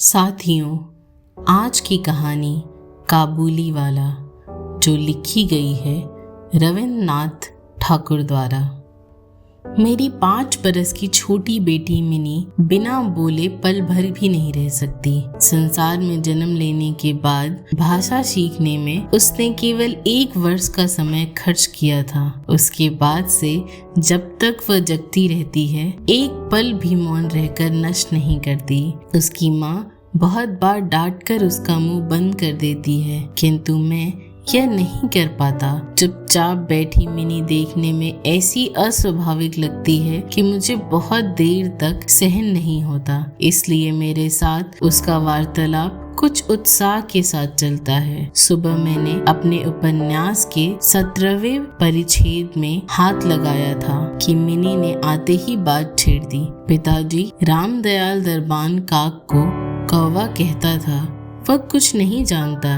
साथियों, आज की कहानी काबुली वाला जो लिखी गई है रविन्द्रनाथ ठाकुर द्वारा। मेरी 5 बरस की छोटी बेटी मिनी बिना बोले पल भर भी नहीं रह सकती। संसार में जन्म लेने के बाद भाषा सीखने में उसने केवल 1 वर्ष का समय खर्च किया था। उसके बाद से जब तक वह जगती रहती है, एक पल भी मौन रहकर नष्ट नहीं करती। उसकी माँ बहुत बार डांट कर उसका मुंह बंद कर देती है, किंतु मैं यह नहीं कर पाता। चुपचाप बैठी मिनी देखने में ऐसी अस्वाभाविक लगती है कि मुझे बहुत देर तक सहन नहीं होता। इसलिए मेरे साथ उसका वार्तालाप कुछ उत्साह के साथ चलता है। सुबह मैंने अपने उपन्यास के 17वें परिच्छेद में हाथ लगाया था कि मिनी ने आते ही बात छेड़ दी। पिताजी रामदयाल दरबान काक को कौवा कहता था। वह कुछ नहीं जानता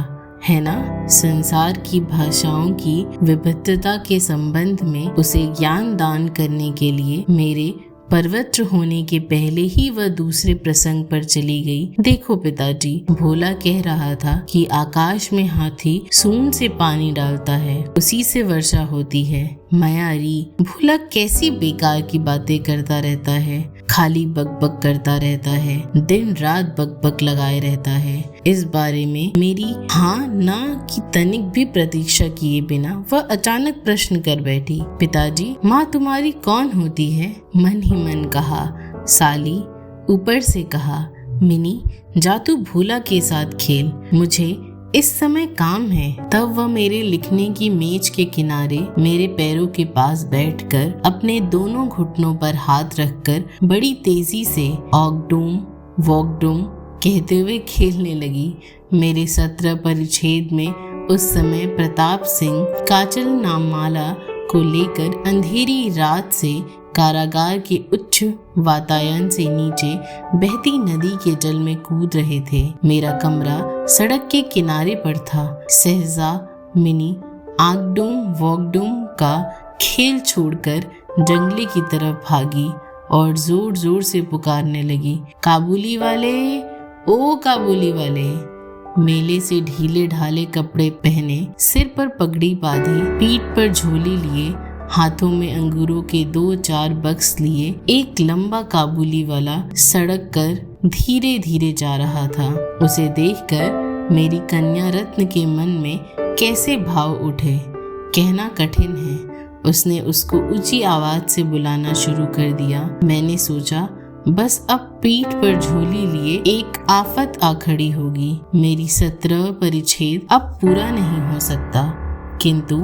है ना। संसार की भाषाओं की विविधता के संबंध में उसे ज्ञान दान करने के लिए मेरे परवत्र होने के पहले ही वह दूसरे प्रसंग पर चली गई। देखो पिताजी, भोला कह रहा था कि आकाश में हाथी सूंड से पानी डालता है, उसी से वर्षा होती है। मयारी, भोला कैसी बेकार की बातें करता रहता है, खाली बकबक करता रहता है, दिन रात बकबक लगाए रहता है। इस बारे में मेरी हाँ ना की तनिक भी प्रतीक्षा किए बिना वह अचानक प्रश्न कर बैठी। पिताजी, माँ तुम्हारी कौन होती है? मन ही मन कहा साली। ऊपर से कहा मिनी, जा तू भोला के साथ खेल, मुझे इस समय काम है। तब वह मेरे लिखने की मेज के किनारे मेरे पैरों के पास बैठकर अपने दोनों घुटनों पर हाथ रखकर बड़ी तेजी से ऑगडूम वॉकडूम कहते हुए खेलने लगी। मेरे 17 परिच्छेद में उस समय प्रताप सिंह काचल नाममाला को लेकर अंधेरी रात से कारागार के उच्च वातायन से नीचे बहती नदी के जल में कूद रहे थे। मेरा कमरा सड़क के किनारे पर था। सहजा मिनी आगडूम वॉकडूम का खेल छोड़कर जंगले की तरफ भागी और जोर जोर से पुकारने लगी, काबुली वाले, ओ काबुली वाले। मेले से ढीले ढाले कपड़े पहने, सिर पर पगड़ी बांधी, पीठ पर झोली लिए, हाथों में अंगूरों के 2-4 बक्स लिए एक लंबा काबुली वाला सड़क कर धीरे धीरे जा रहा था। उसे देखकर मेरी कन्या रत्न के मन में कैसे भाव उठे, कहना कठिन है। उसने उसको ऊंची आवाज से बुलाना शुरू कर दिया। मैंने सोचा बस अब पीठ पर झोली लिए एक आफत आ खड़ी होगी। मेरी 17 परिच्छेद अब पूरा नहीं हो सकता। किंतु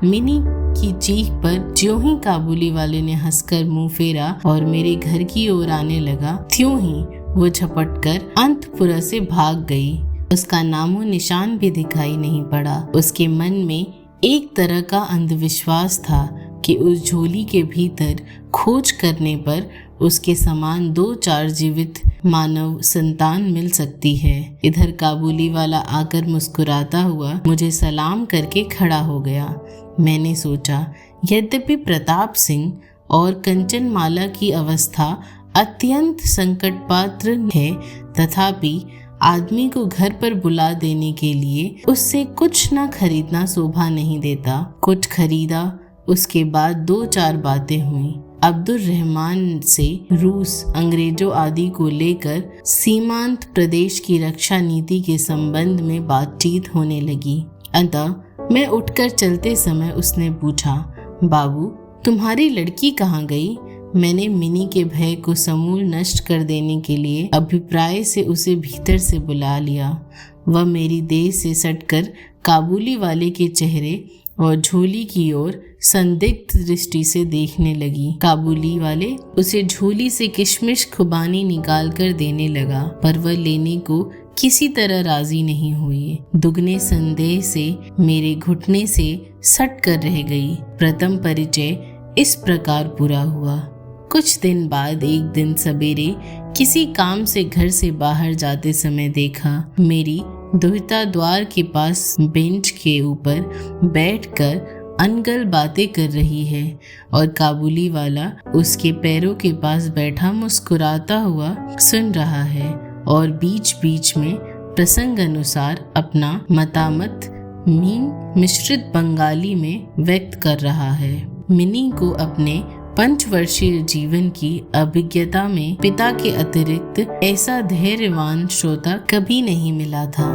मिनी की चीख पर ज्यों ही काबुली वाले ने हंसकर मुंह फेरा और मेरे घर की ओर आने लगा, त्यों ही वो झपटकर अंतपुरा से भाग गई। उसका नामो निशान भी दिखाई नहीं पड़ा। उसके मन में एक तरह का अंधविश्वास था कि उस झोली के भीतर खोज करने पर उसके समान 2-4 जीवित मानव संतान मिल सकती है। इधर काबुली वाला आकर मुस्कुराता हुआ मुझे सलाम करके खड़ा हो गया। मैंने सोचा यद्यपि प्रताप सिंह और कंचनमाला की अवस्था अत्यंत संकटपात्र है, तथापि आदमी को घर पर बुला देने के लिए उससे कुछ न खरीदना शोभा नहीं देता। कुछ खरीदा, उसके बाद 2-4 बातें हुई। अब्दुल रहमान से रूस, अंग्रेजों आदि को लेकर सीमांत प्रदेश की रक्षा नीति के संबंध में बातचीत होने लगी। अतः मैं उठकर चलते समय उसने पूछा, बाबू तुम्हारी लड़की कहाँ गई? मैंने मिनी के भय को समूल नष्ट कर देने के लिए अभिप्राय से उसे भीतर से बुला लिया। वह मेरी देह से सटकर काबुली वाले के चेहरे और झोली की ओर संदिग्ध दृष्टि से देखने लगी। काबुली वाले उसे झोली से किशमिश खुबानी निकाल कर देने लगा, पर वह लेने को किसी तरह राजी नहीं हुई। दुगने संदेह से मेरे घुटने से सट कर रह गई। प्रथम परिचय इस प्रकार पूरा हुआ। कुछ दिन बाद एक दिन सवेरे किसी काम से घर से बाहर जाते समय देखा मेरी दुहिता द्वार के पास बेंच के ऊपर बैठकर अनगल बातें कर रही है और काबुली वाला उसके पैरों के पास बैठा मुस्कुराता हुआ सुन रहा है। और बीच बीच में प्रसंग अनुसार अपना मतामत मीम मिश्रित बंगाली में व्यक्त कर रहा है। मिनी को अपने 5 वर्षीय जीवन की अभिज्ञता में पिता के अतिरिक्त ऐसा धैर्यवान श्रोता कभी नहीं मिला था।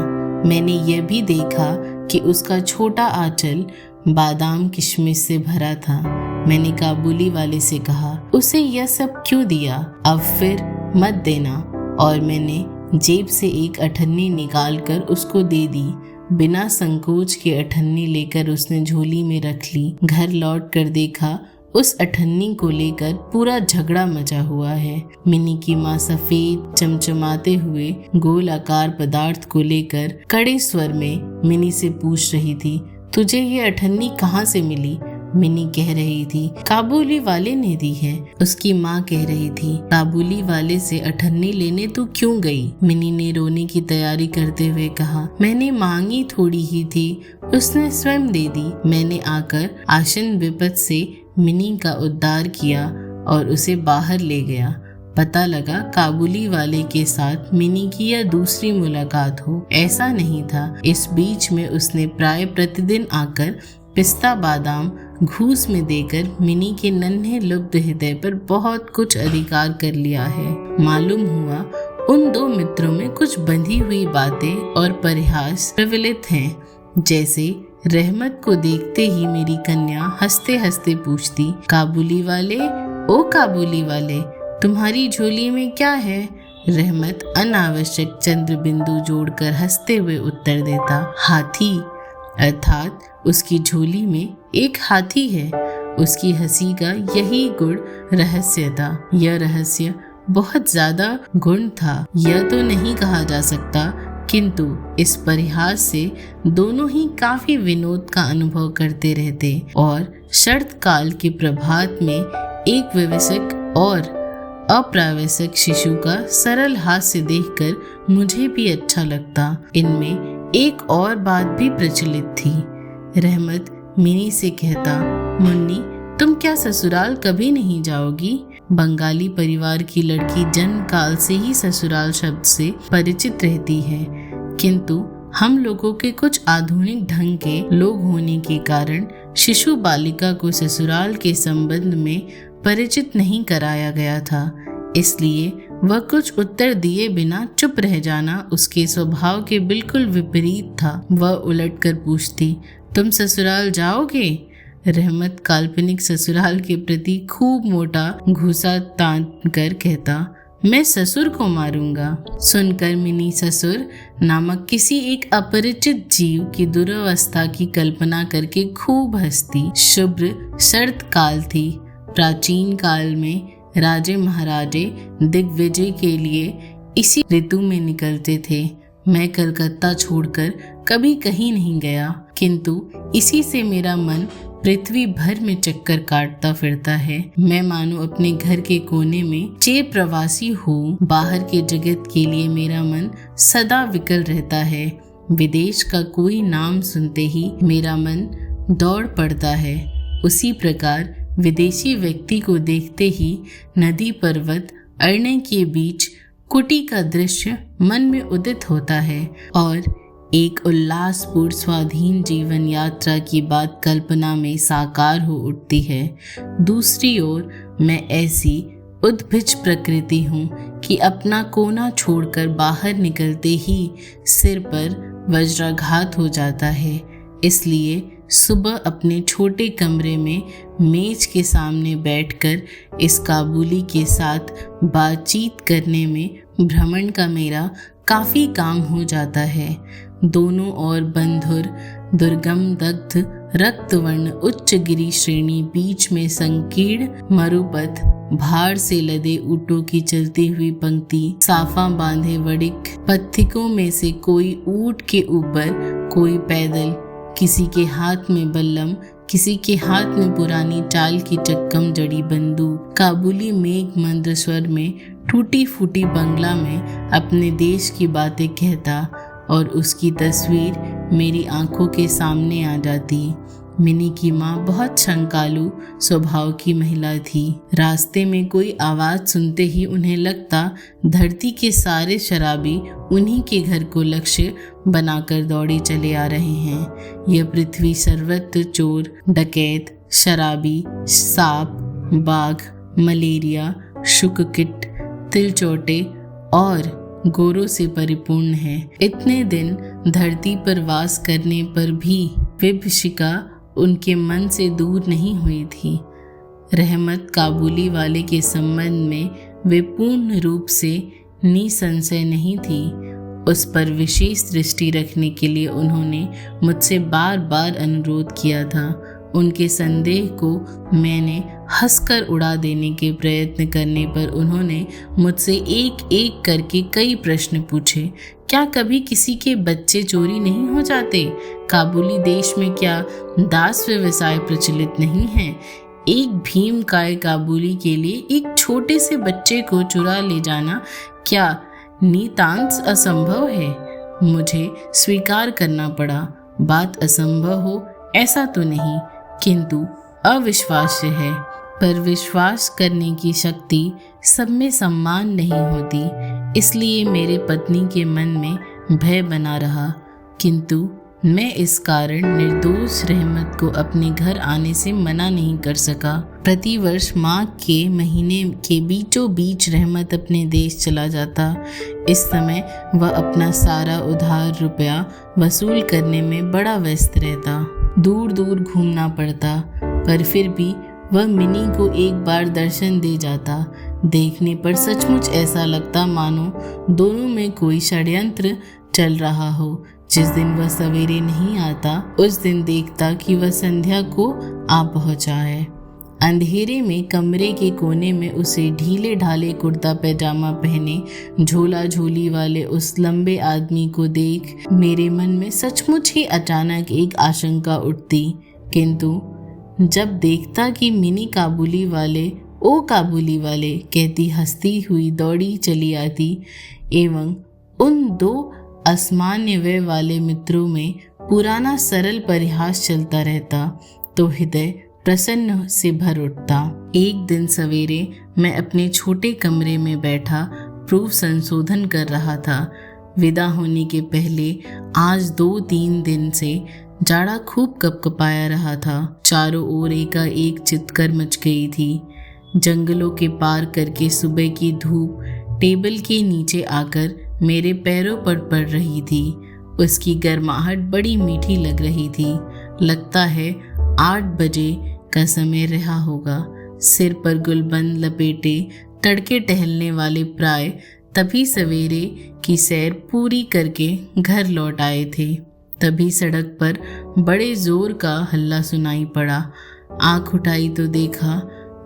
मैंने यह भी देखा कि उसका छोटा आंचल बादाम किशमिश से भरा था। मैंने काबुली वाले से कहा, उसे यह सब क्यों दिया? अब फिर मत देना। और मैंने जेब से एक अठन्नी निकालकर उसको दे दी। बिना संकोच के अठन्नी लेकर उसने झोली में रख ली। घर लौट कर देखा, उस अठन्नी को लेकर पूरा झगड़ा मचा हुआ है। मिनी की माँ सफेद चमचमाते हुए गोल आकार पदार्थ को लेकर कड़े स्वर में मिनी से पूछ रही थी, तुझे ये अठन्नी कहाँ से मिली? मिनी कह रही थी, काबुली वाले ने दी है। उसकी माँ कह रही थी, काबुली वाले से अठन्नी लेने तू क्यों गई? मिनी ने रोने की तैयारी करते हुए कहा, मैंने मांगी थोड़ी ही थी, उसने स्वयं दे दी। मैंने आकर आशन विपत से मिनी का उद्धार किया और उसे बाहर ले गया। पता लगा काबुली वाले के साथ मिनी की यह दूसरी मुलाकात हो। ऐसा नहीं था। इस बीच में उसने प्राय प्रतिदिन आकर पिस्ता बादाम घूस में देकर मिनी के नन्हे लुब्ध हृदय पर बहुत कुछ अधिकार कर लिया है। मालूम हुआ उन 2 मित्रों में कुछ बंधी हुई बातें और परिहास प्रवलित हैं। जैसे रहमत को देखते ही मेरी कन्या हंसते हंसते पूछती, काबुली वाले, ओ काबुली वाले, तुम्हारी झोली में क्या है? रहमत अनावश्यक चंद्र बिंदु जोड़कर हंसते हुए उत्तर देता, हाथी। अर्थात उसकी झोली में एक हाथी है। उसकी हंसी का यही गुण रहस्य था। यह रहस्य बहुत ज्यादा गुण था, यह तो नहीं कहा जा सकता, किंतु इस परिहास से दोनों ही काफी विनोद का अनुभव करते रहते और शरत काल के प्रभात में एक वयस्क और अप्रावयस्क शिशु का सरल हास्य देखकर मुझे भी अच्छा लगता। इनमें एक और बात भी प्रचलित थी। रहमत मिनी से कहता, मुन्नी, तुम क्या ससुराल कभी नहीं जाओगी? बंगाली परिवार की लड़की जन्म काल से ही ससुराल शब्द से परिचित रहती है, किंतु हम लोगों के कुछ आधुनिक ढंग के लोग होने के कारण शिशु बालिका को ससुराल के संबंध में परिचित नहीं कराया गया था। इसलिए वह कुछ उत्तर दिए बिना चुप रह जाना उसके स्वभाव के बिल्कुल विपरीत था। वह उलटकर पूछती, तुम ससुराल जाओगे? रहमत काल्पनिक ससुराल के प्रति खूब मोटा घूसा तान कर कहता, मैं ससुर को मारूंगा। सुनकर मिनी ससुर नामक किसी एक अपरिचित जीव की दुरावस्था की कल्पना करके खूब हंसती। शुभ्र शरत काल थी। प्राचीन काल में राजे महाराजे दिग्विजय के लिए इसी ऋतु में निकलते थे। मैं कलकत्ता छोड़कर कभी कहीं नहीं गया, किंतु इसी से मेरा मन पृथ्वी भर में चक्कर काटता फिरता है। मैं मानो अपने घर के कोने में चिर प्रवासी हूँ। बाहर के जगत के लिए मेरा मन सदा विकल रहता है। विदेश का कोई नाम सुनते ही मेरा मन दौड़ पड़ता है। उसी प्रकार विदेशी व्यक्ति को देखते ही नदी पर्वत अरण्य के बीच कुटी का दृश्य मन में उदित होता है और एक उल्लासपूर्ण स्वाधीन जीवन यात्रा की बात कल्पना में साकार हो उठती है। दूसरी ओर मैं ऐसी उद्भिज प्रकृति हूँ कि अपना कोना छोड़कर बाहर निकलते ही सिर पर वज्राघात हो जाता है। इसलिए सुबह अपने छोटे कमरे में मेज के सामने बैठकर इस काबुली के साथ बातचीत करने में भ्रमण का मेरा काफ़ी काम हो जाता है। दोनों ओर बंधुर दुर्गम दग्ध रक्तवर्ण उच्च गिरी श्रेणी, बीच में संकीर्ण मरुपथ, भार से लदे ऊँटों की चलती हुई पंक्ति, साफा बांधे वड़िक पथिकों में से कोई ऊँट के ऊपर, कोई पैदल, किसी के हाथ में बल्लम, किसी के हाथ में पुरानी चाल की चक्कम जड़ी बंदूक। काबुली मेघ मंद्र स्वर में टूटी फूटी बंगला में अपने देश की बातें कहता और उसकी तस्वीर मेरी आंखों के सामने आ जाती। मिनी की माँ बहुत शंकालु स्वभाव की महिला थी। रास्ते में कोई आवाज सुनते ही उन्हें लगता धरती के सारे शराबी उन्हीं के घर को लक्ष्य बनाकर दौड़े चले आ रहे हैं। यह पृथ्वी सर्वत्र चोर, डकैत, शराबी, सांप, बाघ, मलेरिया, शुककिट, तिलचोटे और गोरों से परिपूर्ण है। इतने दिन धरती पर वास करने पर भी विभीषिका उनके मन से दूर नहीं हुई थी। रहमत काबुली वाले के संबंध में वे पूर्ण रूप से निसंशय नहीं थी। उस पर विशेष दृष्टि रखने के लिए उन्होंने मुझसे बार बार अनुरोध किया था। उनके संदेह को मैंने हंसकर उड़ा देने के प्रयत्न करने पर उन्होंने मुझसे एक एक करके कई प्रश्न पूछे। क्या कभी किसी के बच्चे चोरी नहीं हो जाते? काबुली देश में क्या दास व्यवसाय प्रचलित नहीं है? एक भीमकाय काबुली के लिए एक छोटे से बच्चे को चुरा ले जाना क्या नितांत असंभव है? मुझे स्वीकार करना पड़ा। बात असंभव हो ऐसा तो नहीं, किंतु अविश्वास्य है। पर विश्वास करने की शक्ति सब में समान नहीं होती, इसलिए मेरे पत्नी के मन में भय बना रहा। किंतु मैं इस कारण निर्दोष रहमत को अपने घर आने से मना नहीं कर सका। प्रतिवर्ष माघ के महीने के बीचों बीच रहमत अपने देश चला जाता। इस समय वह अपना सारा उधार रुपया वसूल करने में बड़ा व्यस्त रहता। दूर दूर घूमना पड़ता, पर फिर भी वह मिनी को एक बार दर्शन दे जाता। देखने पर सचमुच ऐसा लगता मानो दोनों में कोई षड्यंत्र चल रहा हो। जिस दिन वह सवेरे नहीं आता, उस दिन देखता कि वह संध्या को आ पहुंचा है। अंधेरे में कमरे के कोने में उसे ढीले ढाले कुर्ता पैजामा पहने झोला झोली वाले उस लंबे आदमी को देख मेरे मन में सचमुच ही अचानक एक आशंका उठती। किंतु जब देखता कि मिनी काबुली वाले ओ काबुली वाले कहती हंसती हुई दौड़ी चली आती एवं उन दो असामान्य व्यय वाले मित्रों में पुराना सरल परिहास चलता रहता, तो हृदय प्रसन्न से भर उठता। एक दिन सवेरे मैं अपने छोटे कमरे में बैठा प्रूफ संशोधन कर रहा था। विदा होने के पहले आज 2-3 दिन से जाड़ा खूब कपकपाया रहा था। चारों ओर एकाएक चित्कर मच गई थी। जंगलों के पार करके सुबह की धूप टेबल के नीचे आकर मेरे पैरों पर पड़ रही थी। उसकी गर्माहट बड़ी मीठी लग रही थी। लगता है 8 बजे का समय रहा होगा। सिर पर गुलबंद लपेटे तड़के टहलने वाले प्राय तभी सवेरे की सैर पूरी करके घर लौट आए थे। तभी सड़क पर बड़े जोर का हल्ला सुनाई पड़ा। आंख उठाई तो देखा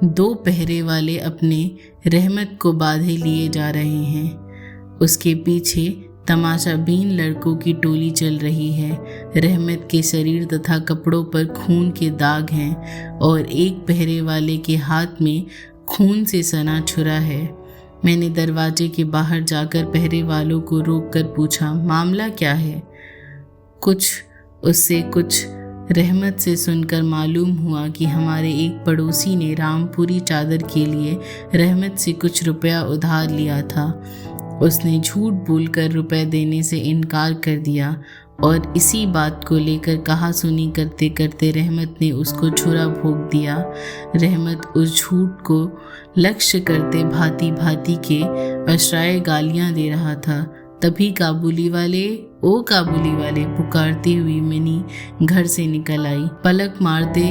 2 पहरे वाले अपने रहमत को बांधे लिए जा रहे हैं। उसके पीछे तमाशाबीन लड़कों की टोली चल रही है। रहमत के शरीर तथा कपड़ों पर खून के दाग हैं और एक पहरे वाले के हाथ में खून से सना छुरा है। मैंने दरवाजे के बाहर जाकर पहरे वालों को रोककर पूछा, मामला क्या है? कुछ रहमत से सुनकर मालूम हुआ कि हमारे एक पड़ोसी ने रामपुरी चादर के लिए रहमत से कुछ रुपया उधार लिया था। उसने झूठ बोलकर रुपए देने से इनकार कर दिया और इसी बात को लेकर कहा सुनी करते करते रहमत ने उसको छुरा भोंक दिया। रहमत उस झूठ को लक्ष्य करते भांति भांति के अश्राय गालियां दे रहा था। तभी काबुली वाले ओ काबुली वाले पुकारती हुई मिनी घर से निकल आई। पलक मारते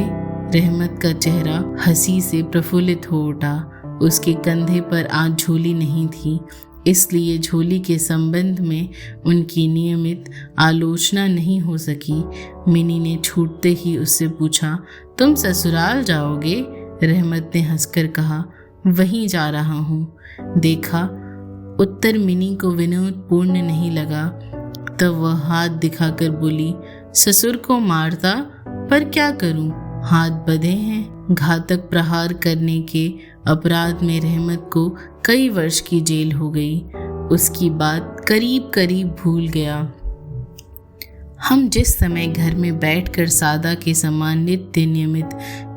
रहमत का चेहरा हंसी से प्रफुल्लित हो उठा। उसके कंधे पर आज झोली नहीं थी, इसलिए झोली के संबंध में उनकी नियमित आलोचना नहीं हो सकी। मिनी ने छूटते ही उससे पूछा, तुम ससुराल जाओगे? रहमत ने हंसकर कहा, वहीं जा रहा हूँ। देखा उत्तर मिनी को विनोदपूर्ण नहीं लगा, तब वह हाथ दिखाकर बोली, ससुर को मारता, पर क्या करूं, हाथ बंधे हैं। घातक प्रहार करने के अपराध में रहमत को कई वर्ष की जेल हो गई। उसकी बात करीब करीब भूल गया। हम जिस समय घर में बैठकर सादा के समान नित्य नियमित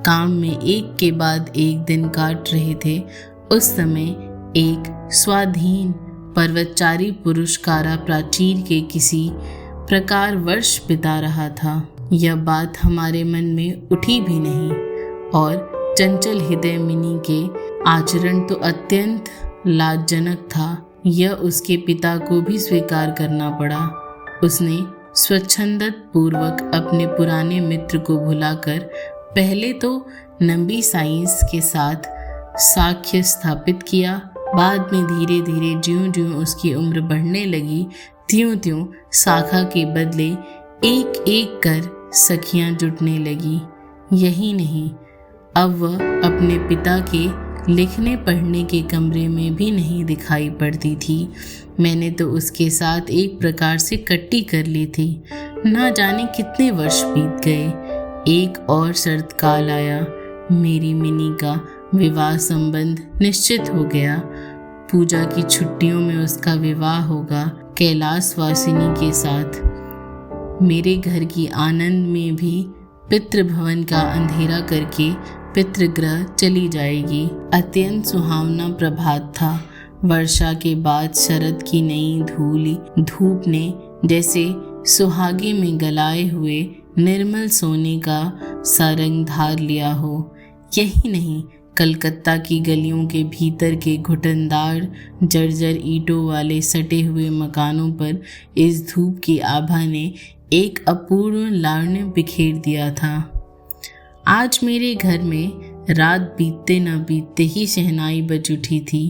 काम में एक के बाद एक दिन काट रहे थे, उस समय एक स्वाधीन पर्वतचारी पुरुष कारा प्राचीर के किसी प्रकार वर्ष बिता रहा था। यह बात हमारे मन में उठी भी नहीं और चंचल हृदय मिनी के आचरण तो अत्यंत लाजनक था। यह उसके पिता को भी स्वीकार करना पड़ा। उसने स्वच्छंदत पूर्वक अपने पुराने मित्र को भुलाकर पहले तो नंबी साइंस के साथ साक्ष्य स्थापित किया। बाद में धीरे धीरे ज्यों ज्यों उसकी उम्र बढ़ने लगी, त्यों त्यों शाखा के बदले एक एक कर सखियां जुटने लगी। यही नहीं, अब वह अपने पिता के लिखने पढ़ने के कमरे में भी नहीं दिखाई पड़ती थी। मैंने तो उसके साथ एक प्रकार से कट्टी कर ली थी। ना जाने कितने वर्ष बीत गए। एक और शरत काल आया। मेरी मिनी का विवाह संबंध निश्चित हो गया। पूजा की छुट्टियों में उसका विवाह होगा कैलाशवासिनी के साथ। मेरे घर की आनंद में भी पितृभवन का अंधेरा करके पितृगृह चली जाएगी। अत्यंत सुहावना प्रभात था। वर्षा के बाद शरद की नई धूप ने जैसे सुहागे में गलाए हुए निर्मल सोने का सा रंग धार लिया हो। यही नहीं, कलकत्ता की गलियों के भीतर के घुटनदार जर्जर ईंटों वाले सटे हुए मकानों पर इस धूप की आभा ने एक अपूर्व लावण्य बिखेर दिया था। आज मेरे घर में रात बीतते न बीतते ही शहनाई बज उठी थी।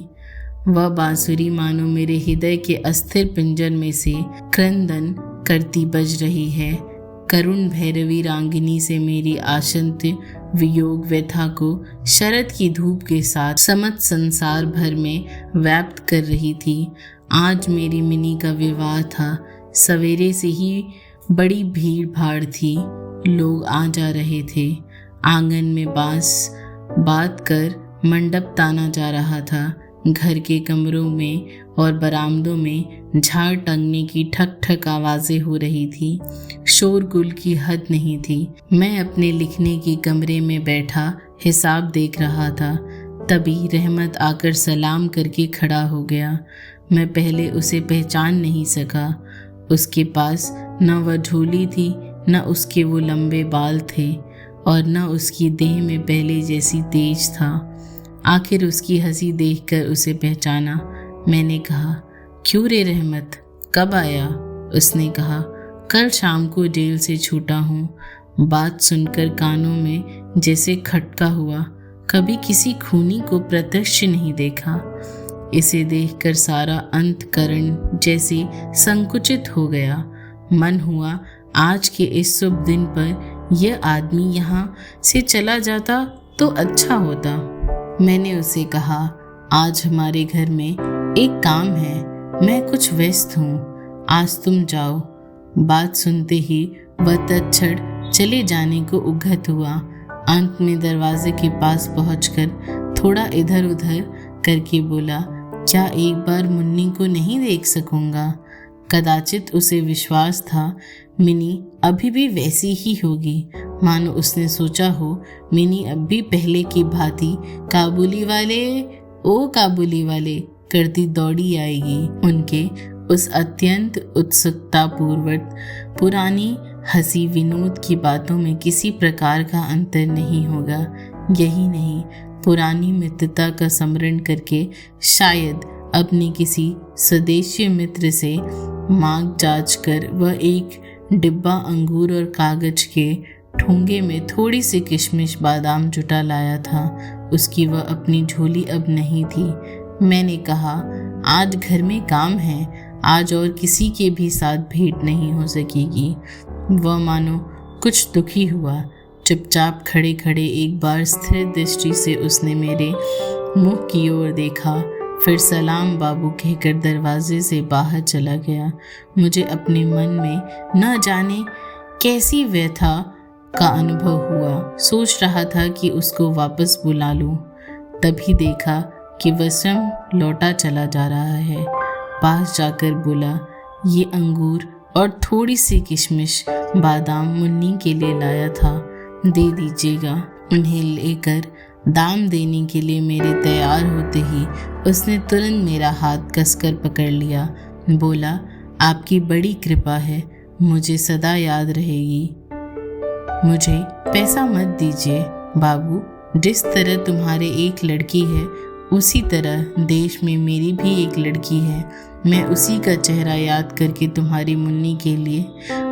वह बांसुरी मानो मेरे हृदय के अस्थिर पिंजर में से क्रंदन करती बज रही है। करुण भैरवी रांगिनी से मेरी आशंत वियोग व्यथा को शरद की धूप के साथ समस्त संसार भर में व्याप्त कर रही थी। आज मेरी मिनी का विवाह था। सवेरे से ही बड़ी भीड़ भाड़ थी। लोग आ जा रहे थे। आंगन में बांस बात कर मंडप ताना जा रहा था। घर के कमरों में और बरामदों में झाड़ टंगने की ठक ठक आवाज़ें हो रही थी। शोरगुल की हद नहीं थी। मैं अपने लिखने के कमरे में बैठा हिसाब देख रहा था। तभी रहमत आकर सलाम करके खड़ा हो गया। मैं पहले उसे पहचान नहीं सका। उसके पास न वह झोली थी, न उसके वो लंबे बाल थे और न उसकी देह में पहले जैसी तेज था। आखिर उसकी हंसी देखकर उसे पहचाना। मैंने कहा, क्यों रे रहमत, कब आया? उसने कहा, कल शाम को जेल से छूटा हूँ। बात सुनकर कानों में जैसे खटका हुआ। कभी किसी खूनी को प्रत्यक्ष नहीं देखा। इसे देखकर सारा अंतकरण जैसे संकुचित हो गया। मन हुआ आज के इस शुभ दिन पर यह आदमी यहाँ से चला जाता तो अच्छा होता। मैंने उसे कहा, आज हमारे घर में एक काम है, मैं कुछ व्यस्त हूँ, आज तुम जाओ। बात सुनते ही वह तत्क्षण चले जाने को उद्यत हुआ। अंत में दरवाजे के पास पहुंचकर थोड़ा इधर उधर करके बोला, क्या एक बार मुन्नी को नहीं देख सकूंगा? कदाचित उसे विश्वास था मिनी अभी भी वैसी ही होगी, मानो उसने सोचा हो मिनी अब भी पहले की भांति काबुली वाले ओ काबुली वाले करती दौड़ी आएगी। उनके उस अत्यंत उत्सुकतापूर्वक पुरानी हंसी विनोद की बातों में किसी प्रकार का अंतर नहीं होगा। यही नहीं, पुरानी मित्रता का स्मरण करके शायद अपने किसी स्वदेशी मित्र से मांग जांच कर वह एक डिब्बा अंगूर और कागज के ठोंगे में थोड़ी सी किशमिश बादाम जुटा लाया था। उसकी वह अपनी झोली अब नहीं थी। मैंने कहा, आज घर में काम है, आज और किसी के भी साथ भेंट नहीं हो सकेगी। वह मानो कुछ दुखी हुआ। चुपचाप खड़े खड़े एक बार स्थिर दृष्टि से उसने मेरे मुंह की ओर देखा, फिर सलाम बाबू कहकर दरवाजे से बाहर चला गया। मुझे अपने मन में न जाने कैसी व्यथा का अनुभव हुआ। सोच रहा था कि उसको वापस बुला लूं, तभी देखा कि वह स्वयं लौटा चला जा रहा है। पास जाकर बोला, ये अंगूर और थोड़ी सी किशमिश बादाम मुन्नी के लिए लाया था, दे दीजिएगा। उन्हें लेकर दाम देने के लिए मेरे तैयार होते ही उसने तुरंत मेरा हाथ कसकर पकड़ लिया। बोला, आपकी बड़ी कृपा है, मुझे सदा याद रहेगी। मुझे पैसा मत दीजिए बाबू, जिस तरह तुम्हारे एक लड़की है उसी तरह देश में मेरी भी एक लड़की है। मैं उसी का चेहरा याद करके तुम्हारी मुन्नी के लिए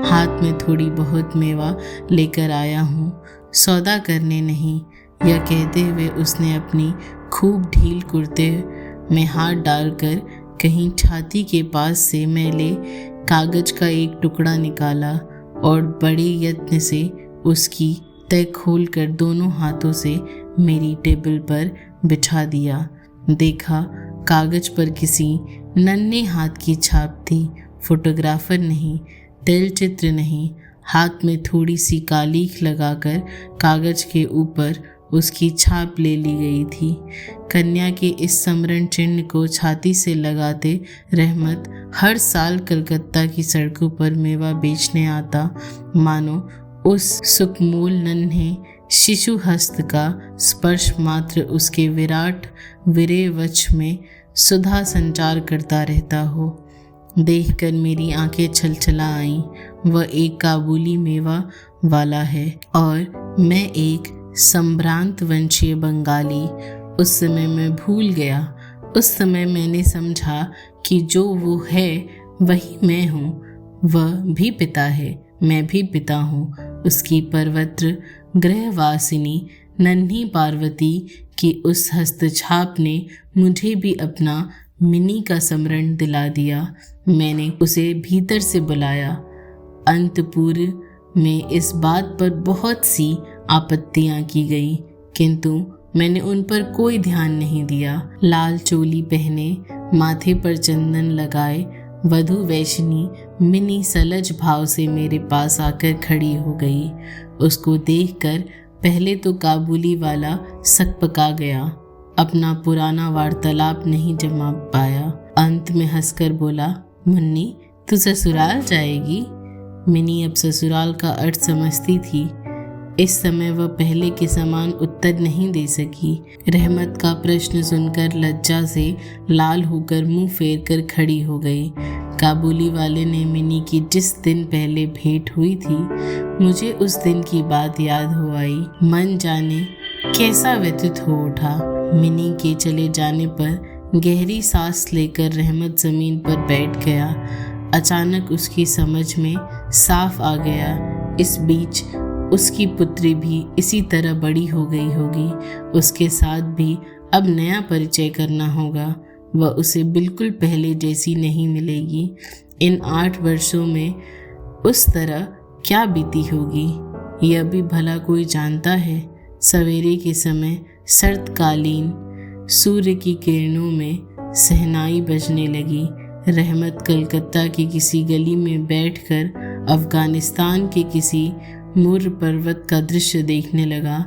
हाथ में थोड़ी बहुत मेवा लेकर आया हूँ, सौदा करने नहीं। यह कहते हुए उसने अपनी खूब ढील कुर्ते में हाथ डालकर कहीं छाती के पास से मैले कागज का एक टुकड़ा निकाला और बड़े यत्न से उसकी तह खोलकर दोनों हाथों से मेरी टेबल पर बिछा दिया। देखा, कागज पर किसी नन्हे हाथ की छाप थी, फोटोग्राफर नहीं, तैलचित्र नहीं। हाथ में थोड़ी सी कालीख लगाकर कागज के ऊपर उसकी छाप ले ली गई थी। कन्या के इस स्मरण चिन्ह को छाती से लगाते रहमत हर साल कलकत्ता की सड़कों पर मेवा बेचने आता, मानो उस सुकमूल नन्हे शिशु हस्त का स्पर्श मात्र उसके विराट विरे वक्ष में सुधा संचार करता रहता हो। देखकर मेरी आंखें छलछला आईं। वह एक काबुली मेवा वाला है और मैं एक संभ्रांत वंशीय बंगाली। उस समय मैं भूल गया, उस समय मैंने समझा कि जो वो है वही मैं हूँ। वह भी पिता है, मैं भी पिता हूँ। उसकी पर्वत्र गृहवासिनी नन्ही पार्वती की उस हस्तछाप ने मुझे भी अपना मिनी का स्मरण दिला दिया। मैंने उसे भीतर से बुलाया। अंतपुर में इस बात पर बहुत सी आपत्तियां की गई, किंतु मैंने उन पर कोई ध्यान नहीं दिया। लाल चोली पहने, माथे पर चंदन लगाए वधू वैष्णी मिनी सलज भाव से मेरे पास आकर खड़ी हो गई। उसको देखकर पहले तो काबुली वाला सकपका गया, अपना पुराना वार्तालाप नहीं जमा पाया। अंत में हंसकर बोला, मुन्नी तू ससुराल जाएगी? मिनी अब ससुराल का अर्थ समझती थी। इस समय वह पहले के समान उत्तर नहीं दे सकी। रहमत का प्रश्न सुनकर लज्जा से लाल होकर मुंह फेर कर खड़ी हो गई। काबुली वाले ने मिनी की जिस दिन पहले भेंट हुई थी, मुझे उस दिन की बात याद हो आई। मन जाने कैसा व्यथित हो उठा। मिनी के चले जाने पर गहरी सांस लेकर रहमत जमीन पर बैठ गया। अचानक उसकी समझ में साफ आ गया, इस बीच उसकी पुत्री भी इसी तरह बड़ी हो गई होगी। उसके साथ भी अब नया परिचय करना होगा। वह उसे बिल्कुल पहले जैसी नहीं मिलेगी। इन 8 वर्षों में उस तरह क्या बीती होगी, यह भी भला कोई जानता है। सवेरे के समय सर्दकालीन सूर्य की किरणों में शहनाई बजने लगी। रहमत कलकत्ता की किसी गली में बैठकर अफगानिस्तान के किसी मुर्र पर्वत का दृश्य देखने लगा।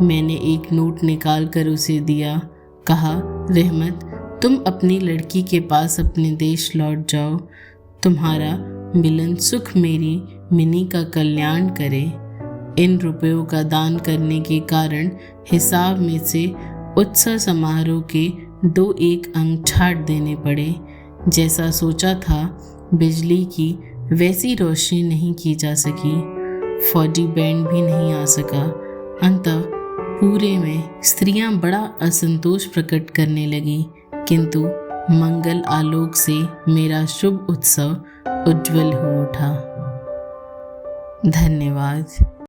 मैंने एक नोट निकाल कर उसे दिया। कहा, रहमत तुम अपनी लड़की के पास अपने देश लौट जाओ। तुम्हारा मिलन सुख मेरी मिनी का कल्याण करे। इन रुपयों का दान करने के कारण हिसाब में से उत्सव समारोह के 2-1 अंक छाट देने पड़े। जैसा सोचा था बिजली की वैसी रोशनी नहीं की जा सकी, फौजी बैंड भी नहीं आ सका। अंततः पूरे में स्त्रियां बड़ा असंतोष प्रकट करने लगी, किंतु मंगल आलोक से मेरा शुभ उत्सव उज्जवल हो उठा। धन्यवाद।